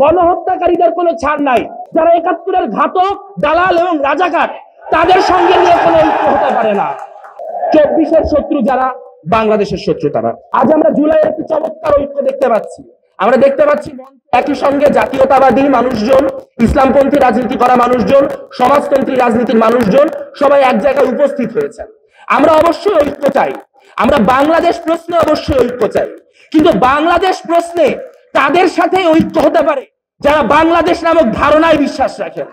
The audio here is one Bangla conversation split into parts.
গণহত্যাকারীদের কোনো ছাড় নাই। যারা ৭১-এর ঘাতক, দালাল এবং রাজাকার, তাদের সঙ্গে নিয়ে কোনো ঐক্য হতে পারে না। ২৪-এর শত্রু যারা, বাংলাদেশের শত্রু তারা। আজ আমরা জুলাইয়ের একটি চমৎকার ঐক্য দেখতে পাচ্ছি। আমরা দেখতে পাচ্ছি একই সঙ্গে জাতীয়তাবাদী মানুষজন, ইসলামপন্থী রাজনীতি করা মানুষজন, সমাজতন্ত্রী রাজনীতির মানুষজন সবাই এক জায়গায় উপস্থিত হয়েছেন। আমরা অবশ্যই ঐক্য চাই, আমরা বাংলাদেশ প্রশ্নে অবশ্যই ঐক্য চাই, কিন্তু বাংলাদেশ প্রশ্নে তাদের সাথে ঐক্য হতে পারে যারা বাংলাদেশ নামক ধারণায় বিশ্বাস রাখেন।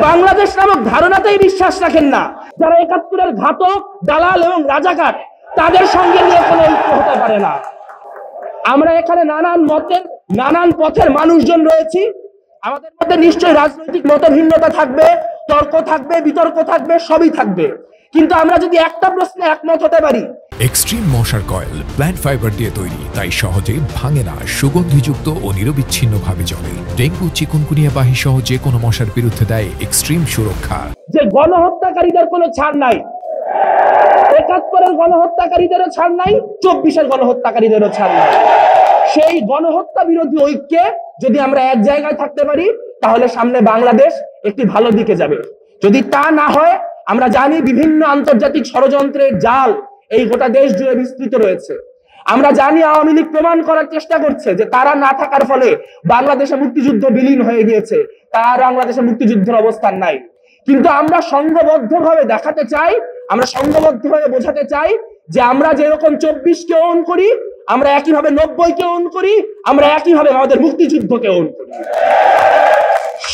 বাংলাদেশ নামক ধারণাতেই বিশ্বাস রাখেন না, যারা ৭১-এর ঘাতক, দালাল এবং রাজাকার, তাদের সঙ্গে নিয়ে কোনো ঐক্য হতে পারে না। আমরা এখানে নানান মতের, নানান পথের মানুষজন রয়েছি। আমাদের মধ্যে নিশ্চয়ই রাজনৈতিক মতভিন্নতা থাকবে, তর্ক থাকবে, বিতর্ক থাকবে, সবই থাকবে, কিন্তু আমরা যদি একটা প্রশ্নে একমত হতে পারি। এক্সট্রিম মশার কয়েল প্ল্যান্ট ফাইবার দিয়ে তৈরি, তাই সহজে ভাঙে না, সুগন্ধিযুক্ত ও নিরবিচ্ছিন্নভাবে চলে। ডেঙ্গু, চিকুনগুনিয়া বাহি সহ যে কোনো মশার বিরুদ্ধে দেয় এক্সট্রিম সুরক্ষা। যে গণহত্যাকারীদের কোনো ছাড় নাই, ৭১-এর গণহত্যাকারীদেরও ছাড় নাই, ২৪-এর গণহত্যাকারীদেরও ছাড় নাই। সেই গণহত্যা বিরোধী ঐক্যে যদি আমরা এক জায়গায় থাকতে পারি, তাহলে সামনে বাংলাদেশ একটি ভালো দিকে যাবে। যদি তা না হয়, আমরা জানি বিভিন্ন আন্তর্জাতিক ষড়যন্ত্রের জাল এই গোটা দেশ জুড়ে বিস্তৃত রয়েছে। আমরা জানি আওয়ামী লীগ প্রমাণ করার চেষ্টা করছে যে তারা না থাকার ফলে বাংলাদেশে মুক্তিযুদ্ধ বিলীন হয়ে গিয়েছে, তার বাংলাদেশে মুক্তিযুদ্ধের অবস্থান নাই। কিন্তু আমরা সংঘবদ্ধভাবে দেখাতে চাই, আমরা সংঘবদ্ধভাবে বোঝাতে চাই যে আমরা যেরকম ২৪-কে ওন করি, আমরা একইভাবে ৯০-কে ওন করি, আমরা একইভাবে আমাদের মুক্তিযুদ্ধকে ওন করি।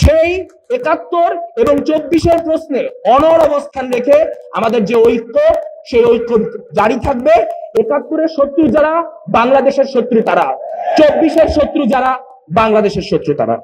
সেই ৭১ এবং ২৪-এর প্রশ্নে অনড় অবস্থান রেখে আমাদের যে ঐক্য, সেই ঐক্য জারি থাকবে। ৭১-এর শত্রু যারা, বাংলাদেশের শত্রু তারা। ২৪-এর শত্রু যারা, বাংলাদেশের শত্রু তারা।